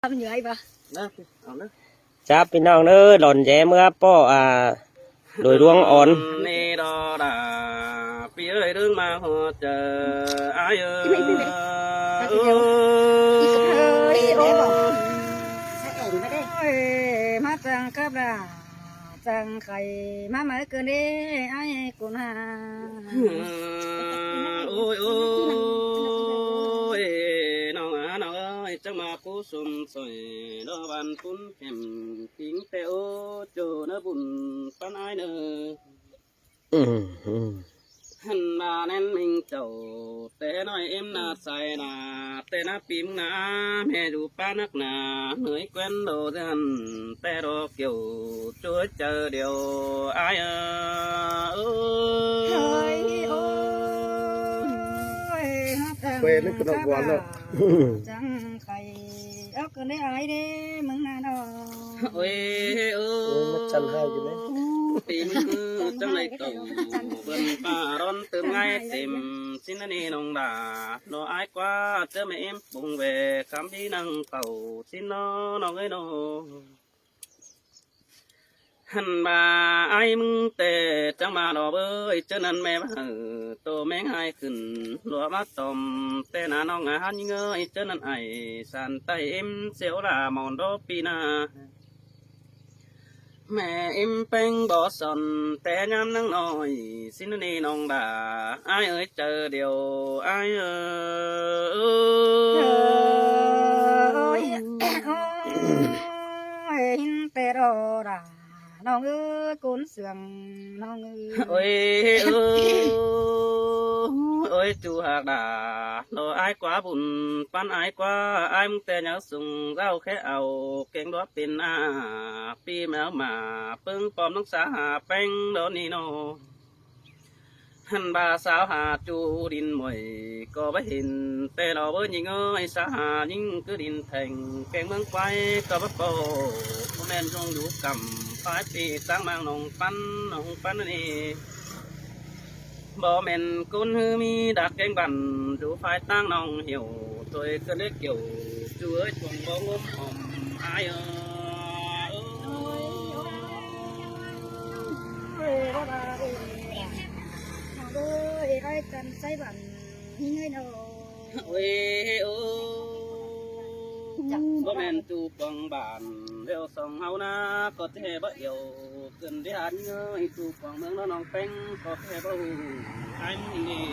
ทำยังไงปะจับพี่น้องเด้อหล่อนแย่เมื่อป้อโดยดวงอ่อนนี่ดอดาปีเอ้ยเรื่องมาหัวเจออายเอ้ยอีกเฮ้ยโอ้ใช่เองไม่ได้มาจังกับราจังไข่มาเมื่อคืนนี้ไอ้กุณาโอ้ยโอ้ยน้องน้องเอ้ยจังมาผู้สมสวยดอกบันปุ่นแข็มทิ้งแต่โอโจเนื้อบุญปันไอเนื้อหันมาแน่นมิงเจ้าแต่น้อยเอ็มนาใส่นาแต่นาปิมนาแม่ดูป้านักนาเหนื่อยแกวนโดดันแต่รอเกี่ยวช่วยเจอเดียวอายเฮ้ยโอ้ยเวนึกกระดกวันแล้วจังไข่เอาคืนได้ไอ้เด้มึงน่ะเนาะโอ้ยโอ้มันจันให้อยู่เลยปีมจังไรเก่าเบิ่งป้าร้อนเติมไงเต็มสินนี่น้องดาโนอายกว่าเจอแม่เอ็มปุ่งเวคำที่นั่งเก่าสินน้องเอ้ยน้องหันมาไอ้มึงแต่จังมาดอกเอ้ยเจานั้นแม่บ้าโตแมงหายขึ้นหลัวมาตอมแต่นาน้องอาหารยิ่งเอ้ยเจานั้นไอ้สันไตเอ็มเสียวลามอนดอปีนาแม่เอ็มเป็นบ่อสนแต่ยามนั่งน้อยสินนี่น้องด่าไอ้เอ้ยเจอเดียวไอ้เอ้ยหินแต่รอด่าน้องเอ้ยกุนเสืองน้องเอ้ยเอ้ยจูหากด่าโนไอ้กว่าบุญปันไอ้กว่าไอ้มึงแต่ยังส่งเราแค่เอาเก่งรถเป็นปีแมวมาปึ้งปอมน้องสาหาแป้งโดนนี่โนหันบาสาวหาจูดินมวยก็ไม่เห็นแต่เราเบิ้ยิงเอ้ยสาหายิงคือดินแทงแกงเมืองไฟก็บ่โปแม่นจงอยู่กำปลายปีตั้งมังน้องปันนี่บ่แม่นกุนฮือมีดักแกงบันดูไฟตั้งน้องเหี่ยวตัวก็เล็กเกี่ยวจูเอ้ยทวงบ่งมหอมอายไอ้กันใส่บันนี่ไงเนาะโอ้ยโอ้บ่แม่นจูปองบานเร็วส่องเฮานะก็เทบ่เอี่ยวขึ้นที่หันเงยจูปองเมืองน้องเป็งก็เทบ่ฮู้อันนี้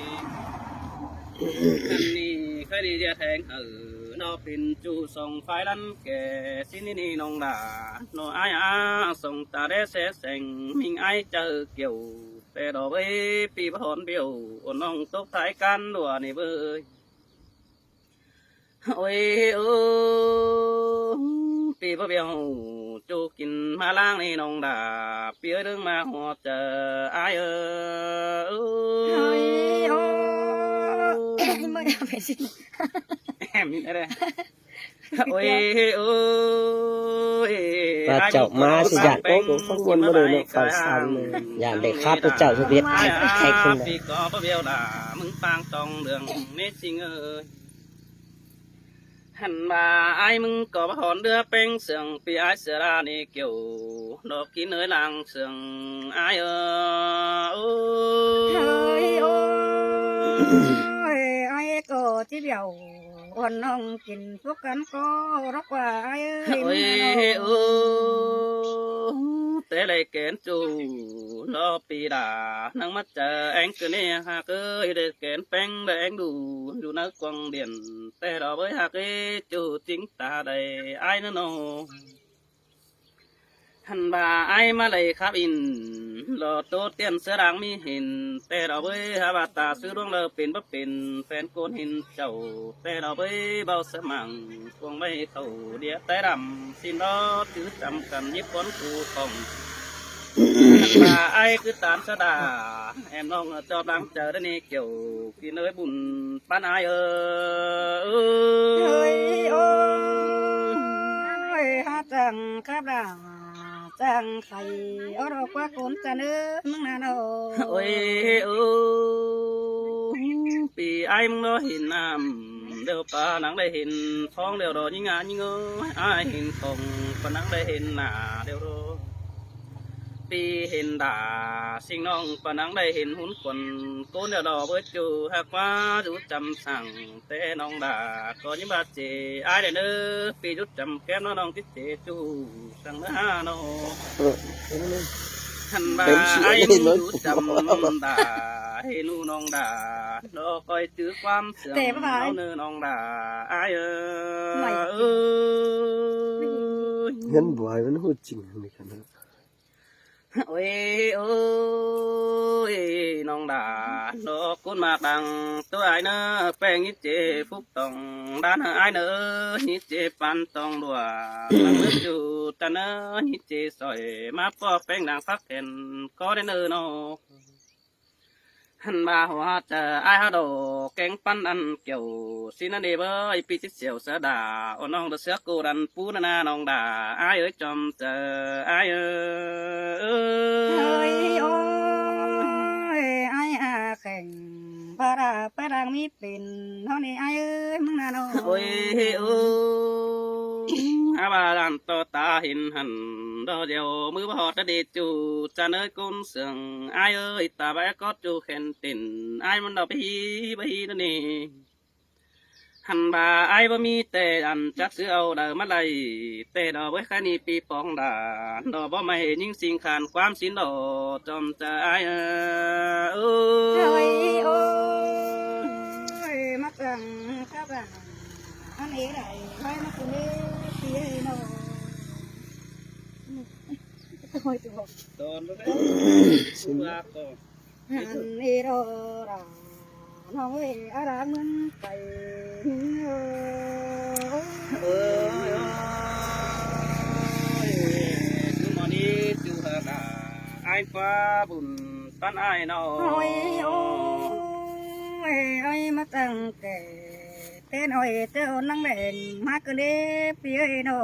ใครดีจะแทงนอเป็นจูส่องไฟลันแก่สินี่น้องด่าโนอายส่งตาได้เสแสงมิงไอเจอเกี่ยวแต่ดอกเอ้ยปีพอนเบี้ยวน้องตกท้ายกันดัวนี่เบ้ยโอ้ยโอ้ปีพเบี้ยวจูกินมาล้างนี่น้องด่าเปียเรื่องมาหัวเจออายโอ้ยโอ้ไม่เอาไปสิแอมอะไรโอ้ยโอ้ยปลาเจ้ามาสิอยากโอ้โหฟังวนมาเลยเนาะฝ่ายสันเลยอยากได้คาบตัวเจ้าสุดเด็ดใครขึ้นเลยปีก็พเบี้ยวด่ามึงปางตองเรื่องนี้จริงเอ้ยหันมาไอ้มึงก็มาหอนเดือเป็นเสียงปีไอ้เสือรานี่เกี่ยวดอกกินเนื้อลางเสียงไอ้เฮ้ยโอ้ยไอ้ก็ที่เดียววันน้องกินพวกกันก็รักว่าไอ้เอ้ยโอ้แต่เลยเกณฑ์จูรอปีด่านั่งมาเจอแองคือเนี่ยหากเอ้ยเด็กเกณฑ์แป้งแดงดูนักกวางเดียนแต่เราเอ้ยหากเอ้ยจูจริงตาใดไอ้นั่นโนหันบ่าไอ้มาเลยครับอินรอโตเตียนเสือรังมีเห็นแต่เราเอ้ยหาบาตาซื้อดวงเราเป็นบ่เป็นแฟนโกนหินเจ้าแต่เราเอ้ยเบาสมังพวงไม่เข้าเดียแต่ดำสินรอถือจำกันยิบก้นกูของบ่าไอ้คือตามสดาแอมน้องจอบดังเจอได้นี่เกี่ยวกินเอ้ยบุญปานไอเฮ้ยโอ้ยฮะจังครับล่ะจังไข่เอาดอกว่าคนจะเนื้อมึงน่ะเนาะโอ้ยโอ้ปีไอ้มึงรอเห็นน้ำ เดียวปานังได้เห็นท้องเดียวรอยิ่งงานยิ่งอายเห็นคงปานังได้เห็นหน้าเดียวรอปีเห็นด่าสิ่งน้องปานังได้เห็นหุ่นคนโกนเดียวดอเบิดจูหากว่าจุดจำสั่งแต่น้องด่าก็ยิ่งบาดเจ็บอายเด้อเด้อปีจุดจำแก้มน้องติดเจจูสั่งเนื้อน้องท่านบาไอ้หนูจำด่าให้หนูน้องด่าดอคอยจื้อความเสื่อมเอาเนื้อน้องด่าไอ้เงินบ่อยมันพูดจริงนี่กันนะ โอ้ยโอ้ยน้องด่าดอกกุนมาดังตัวไอ้เนอแป้งยิเจฟุกตองด้านไอ้เนอยิเจปันตองดัวลังมือจูตาเนอยิเจสอยมาปอแป้งดังพักเห็นก็ได้เนอน้องหันมาหัวเจอไอ้ฮาโดแกงปั้นอันเกี่ยวสินันเดบไอปีจิตเสียวเสือด่าโอ้น้องเสือกูดันปูนาน้องด่าไอ้เอ้ยจอมเจอไอ้เฮ้ยโอ้ยไอ้อาแข่งปาราปารังมีเป็นเท่านี้ไอ้เอ้ยมึงน่ะน้องโอ้ยโอ้อาบาลันต่อตาเห็นหันดอเดียวมือพอดเดจูจะเนยกุนเสืองไอ้เอ้ยตาใบก็จูเข็นติ่นไอ้มันดอกไปนั่นนี่หันบาไอ้บ่มีแต่อันจักซื้อเอาเดิมมาเลยแต่ดอกไว้แค่นี้ปีปองดาดอกบ่ไม่ยิ่งสิ่งขานความสินดอกจอมจะไอ้โอ้ยโอ้ยมาจังครับอันนี้ได้ไว้มาคนนี้เสียน้องโอ้ยตัวตอนนั้นสุราก็อันนี้รอน้องเอ๋ยอะไรมันไปจูมันนี้จูฮานาไอ้ฟ้าบุญตันไอ้น้องโอ้ยโอ้ยไอ้มาตั้งแต่เต้นโอ้ยเต้นนั่งเล่นมากเลยพี่เอ๋ยน้อ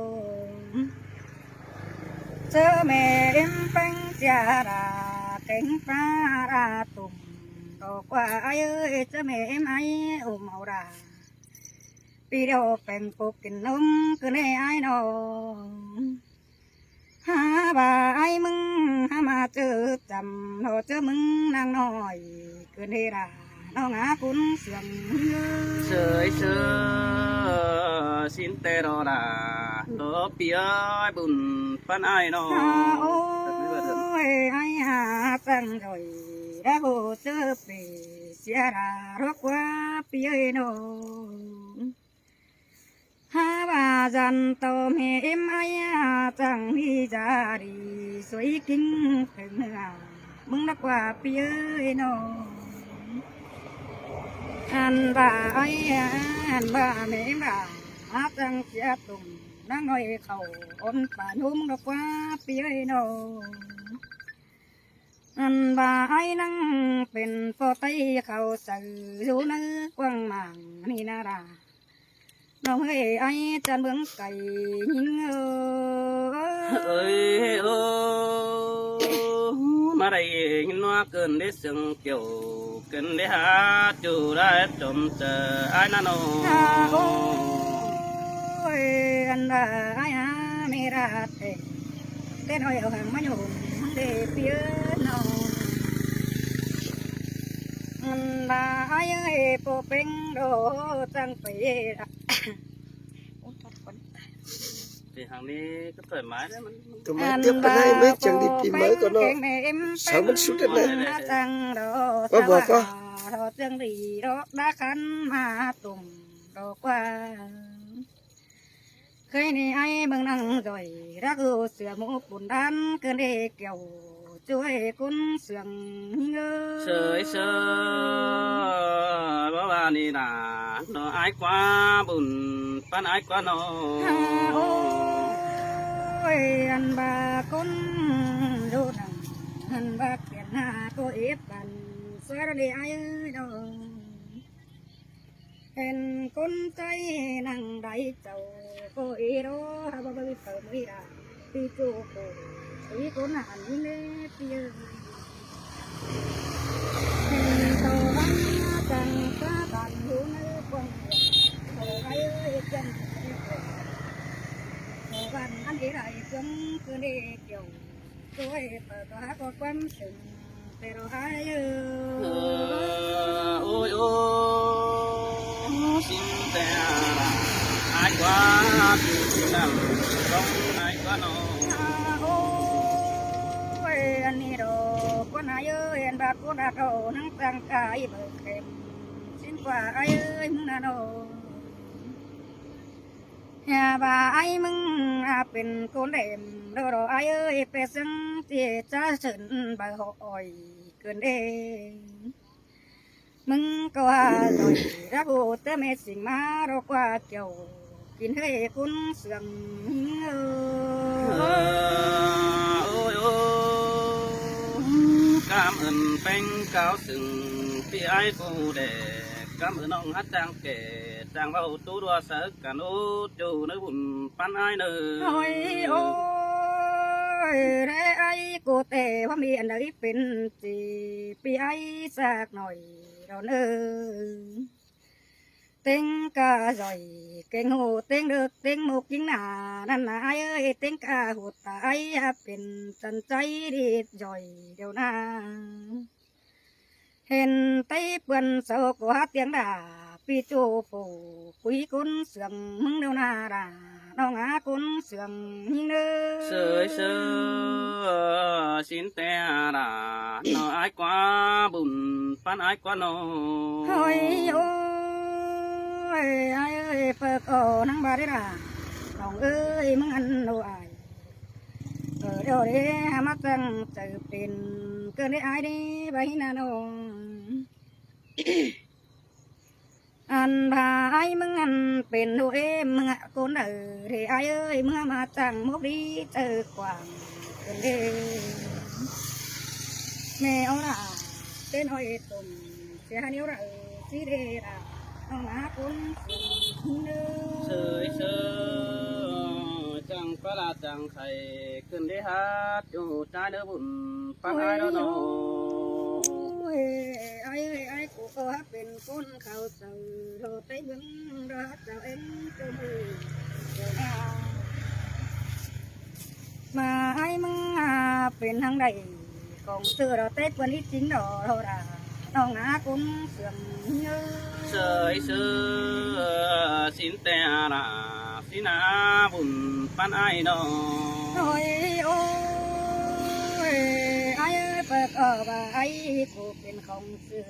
งเจอแม่เอ็มปังจาราเก่งปลาราตุ่มดอกว่าไอ้เอ้ยเจอแม่เอ็มไอ้อุ้มเอาราปีเดียวเป็นปกกินนมคือในไอ้น้องหาบ่าไอ้มึงหามาเจอจำเราเจอมึงนางน้อยคือในราน้องหาคุณเสียงเสยเสยสินเตโรดาโลปีเอ้ยบุญปันไอ้น้องโอ้ยไอ้หาจังจอยได้โบเจอปีเสียดารกว่าปีเอ้ยน้องหาว่าจันโตเมเอ็มไอ้จังที่จารีสวยกิ้งถึงเนื้อมึงรักว่าปีเอ้ยน้องอันบ่าไอ้อันบ่าเมเอ็มบ่าจังเสียตุ่มนั่งน้อยเขาอ่อนป่านุ่มรักว่าปีเอ้ยน้องอันบ่าไอ้นั่งเป็นปอไตเขาสื่ออยู่เนื้อกว้างหมางนี่นาราน้องเอ้ยไอ้จันเบื้องไก่ยิงเอ้ยโอ้มาได้ยินว่าเกินได้เสียงเกี่ยวเกินได้หาจูได้จมเจอไอ้นั่นโอ้ยอันบ่าไอ้ไม่รักเต้นอ้อยเอาหางมาโยมเดเปียน้องอันบ่าไอ้เอ้ยโปเป็งโดจังไปthì hàng đi có thoải mái đấy tụi mày tiếp cái này mấy chẳng đi tìm mới có nó sao mất suốt cái này có vừa có tiếng gì đó đã khăn mà tùng đó qua khi này ai bằng năng rồi đã gù sửa một bùn đan cơn đi kiểu chuối cún sườn sơi sơi bố bà đi là nó ai quá bùn pan ai quá nó ôi anh bà con đô đằng anh bà tiền hà cô ép bàn xóa ra đi ai ơi đâu hèn con trai nàng đại chầu cô ý đó ha bà bà tờ mới ra đi chỗ cô ý con hẳn lên phía hèn tàu bắn chẳng có bàn hữu nơi quan ai ơi chânวันอันนี้ไรจงคืนดีเกี่ยวด้วยเปิดตัวก็ความสึงแต่เราหาย ôi ôi xin tè ai quá đằng không ai quá nó โอ้ยอันนี้ดอกคนหายเอ้ยอันบาคนอาโตนั่งตั้งกายเบิกเข็มสิ้นกว่าไอ้เอ้ยมึงน่ะโนอย่าบ่าไอ้มึงเป็นคนเด่มโดไอ้เอ้ยเป็นซึ่งที่จะสึนบ่หอยเกินเด้มึงก็ว่าหน่อยรักโอแต่ไม่สิ่งมารกว่าเกี่ยวกินให้คุณเสื่อม ôi ôi cảm ơn bánh cáo sừng khi ai phụ đề cảm ơn ông hát trang kể trang vào tú đua sợ cả nô chủ nơi bùn pan ai nơ ôi ôi để ai cô tệว่ามีอันใดเป็นจีปีไอ้สักหน่อยเราเนอเต็งกาจ่อยเก่งหูเต็งเด็กเต็งหมกยิงหนานั่นนายเอ้ยเต็งกาหูตายเป็นจันใจดีจ่อยเดี๋ยวนาเห็นไต้เปื่อนเสากัวเตียงด่าปีจูปูคุยกุนเสียงมึงเดี๋ยวนาด่าน้องอากุนเสียงยิงเด้อ sơi sơi xin tè đà nó ai quá bùn pan ai quá nó โอ้ยโอ้ยไอ้เอ้ยเปิดโอ้นังบาได้ด่าน้องเอ้ยมึงอันโนอายเดี๋ยวเดี๋ยวมาตั้งใจเป็นเกินได้อายดีใบหน้าน้องอันพาไอ้มึงอันเป็นดูเอ็มมึงอะคนเออเดี๋ยวไอ้เอ้ยมึงมาตั้งมุกดีเจอกว่างเกินเด้แม่เอาละเต้นอ้อยตุ่มเสียนิ้วละสีเดละน้องอาคุณเด้อ sơi sơi chẳng phải là chẳng thầyขึ้นได้ฮัดอยู่ใจเด้อบุญปังไอ้เด้อโน ไอ้ไอ้กูก็เป็นคนเขาสั่งโทษไปบึงรักเจ้าเอ็นเจ้ามือเจ้านามาไอ้มึงเป็นทางใดของเสือเราเต้กวันนี้จริงดอเราด่าน้องอาคุณเสื่อมเยอะ sơi sơi xin tè đà xin á buồn pan ai nó โอ้ยโอ้ยไอ้เปิดออกว่าไอ้กูเป็นของเสือ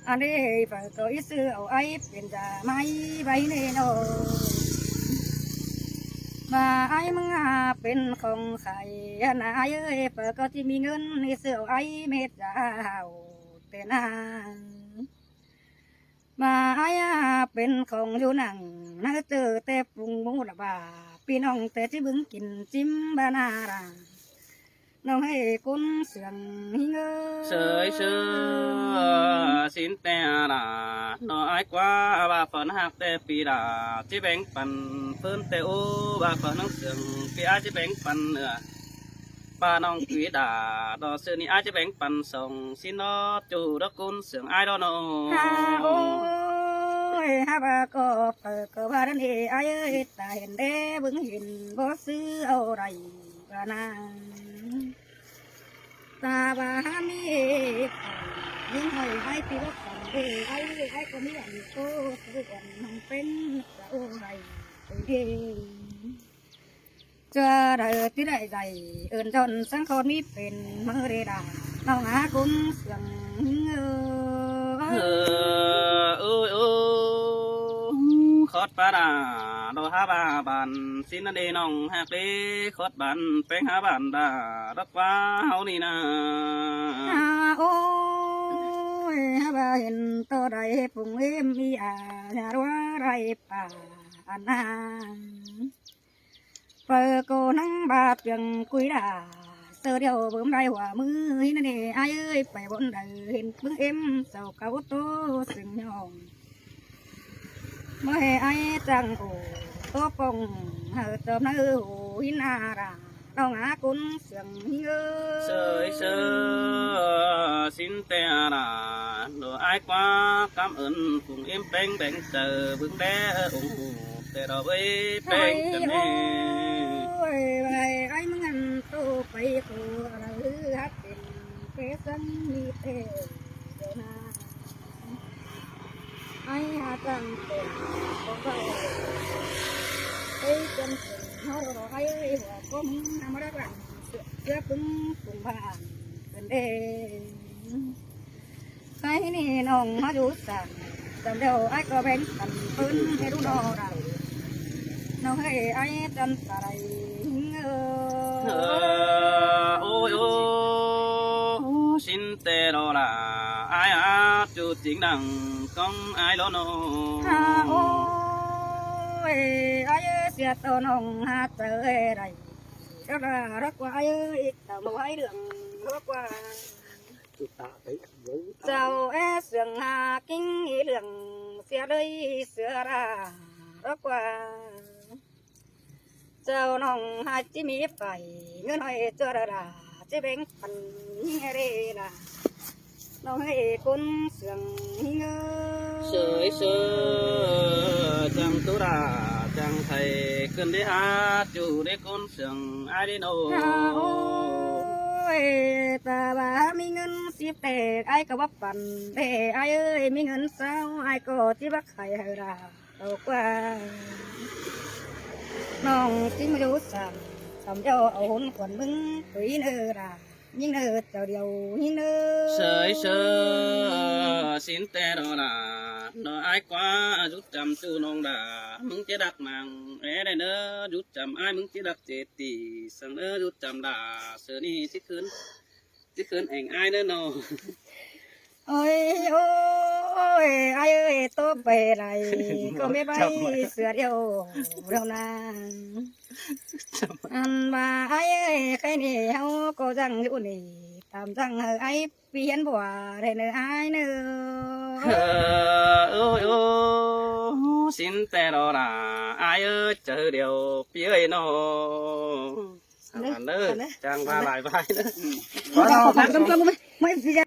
อันนี้เปิดตัวเสือเอาไอ้เป็นจะไม่ใบเนโนมาไอ้มึงเป็นของใครนะไอ้เอ้ยเปิดก็ที่มีเงินในเสือไอ้เม็ดจะเอาแต่นางมาไอ้เป็นของอยู่หนังนักเจอแต่ปรุงหมูละบาพี่น้องแต่ที่บึงกินจิ้มบานาราน้องให้คุณเสียงหิงเอ้ sơi sơi xin tè đà nó ai quá bà phần hạc tè pì đà chỉ bánh pan phơn tè ô bà phần nông sườn pì ai chỉ bánh pan nữa bà nông quý đà đó sườn ni ai chỉ bánh pan sòng xin nó chủ đó cún sườn ai đó nó ฮาโอ้ยฮาบาก็เปิดก็ว่าดันเอไอ้เอ้ยตาเห็นเด้บึงเห็นบ่ซื้อเอาไรบานางตาบามียิ่งหอยให้ปีละสันเอไอ้ก็มีอันโตคืออันมันเป็นจะโอ้ไรเอจะได้ที่ได้ใจเอินจนสังคนนี้เป็นมือเรดาน้องหาคุ้มเสียงôi ôi khót ba đà đồ ha ba bàn xin anh đi nòng hạt đi khót bàn bánh ha bàn đà đất quá hậu đi na โอ้ยฮาบาเห็นตัวใดปุ่งเอ็มอีอาญาว่าไรป่าอันนางเปิดโกนังบาดยังคุยด่าเสือเดียวเบิ่มได้หัวมือนั่นเองไอ้เอ้ยไปบนใดเห็นพึ่งเอ็มเสาเก่าโตสึงยองเมื่อไอ้จังโอตัวปงเฮอเติมน้าหูหินารา đâu ngã cún sườn ngơ sơi sơ xin tè là đồ ai quá cảm ơn cùng em beng beng chờ vững bé ủng hộ tè đó với beng chân ôi bài ai muốn ăn tô phải cô là hát tình cái sân như thế ai hát rằng tình có phải cái chân tình nó rồi ai ơi hòa cũng nằm ở đó bạn chưa cũng cùng bạn gần đây cái này nòng nó rút sẵn tầm đầu ai có bén tầm hơn hay đúng đó đâu nó hay ai chân tài ôi ô xin tè đó là ai á chú chính đằng công ai đó nó ôi ai sẽ tao nòng hát tới đây đó là rất quá ai tao một hai đường rất quá chào e sườn hà kinh ý đường xe đây sửa ra rất quá chào nòng hai chí mi phải ngân hỏi cho ra chế bánh phần nghe đây là nó hay con sườn ngơ sơi sơ chẳng tu ra chẳng thầy cần đi hát chủ để con sườn ai đi nô ôi ta bà mi ngân xếp tệ ai có bắp phần tệ ai ơi mi ngân sao ai có chỉ bắt hay hay ra đâu qua nòng chính mới sẵn tầm cho ổn quần bưng quý nơ ra nhưng nơ chào điều nhưng nơ sơi sơ xin tè đó là nó ai quá rút chăm chú nong đã mừng chế đặt màng é đây nữa rút chăm ai mừng chế đặt chế tỷ sang nữa rút chăm đã sơ ni xích khấn ảnh ai nữa nó ôi ôi ai ơi tôi về này có mấy bay sửa điều đâu na anh mà ai ơi cái này hao có răng chỗ này tạm răng ai biến bỏ đây nữa ai nữa ôi ô xin tè đó là ai ơi chờ điều phía nó bạn nữa chẳng va lại vai nữa mấy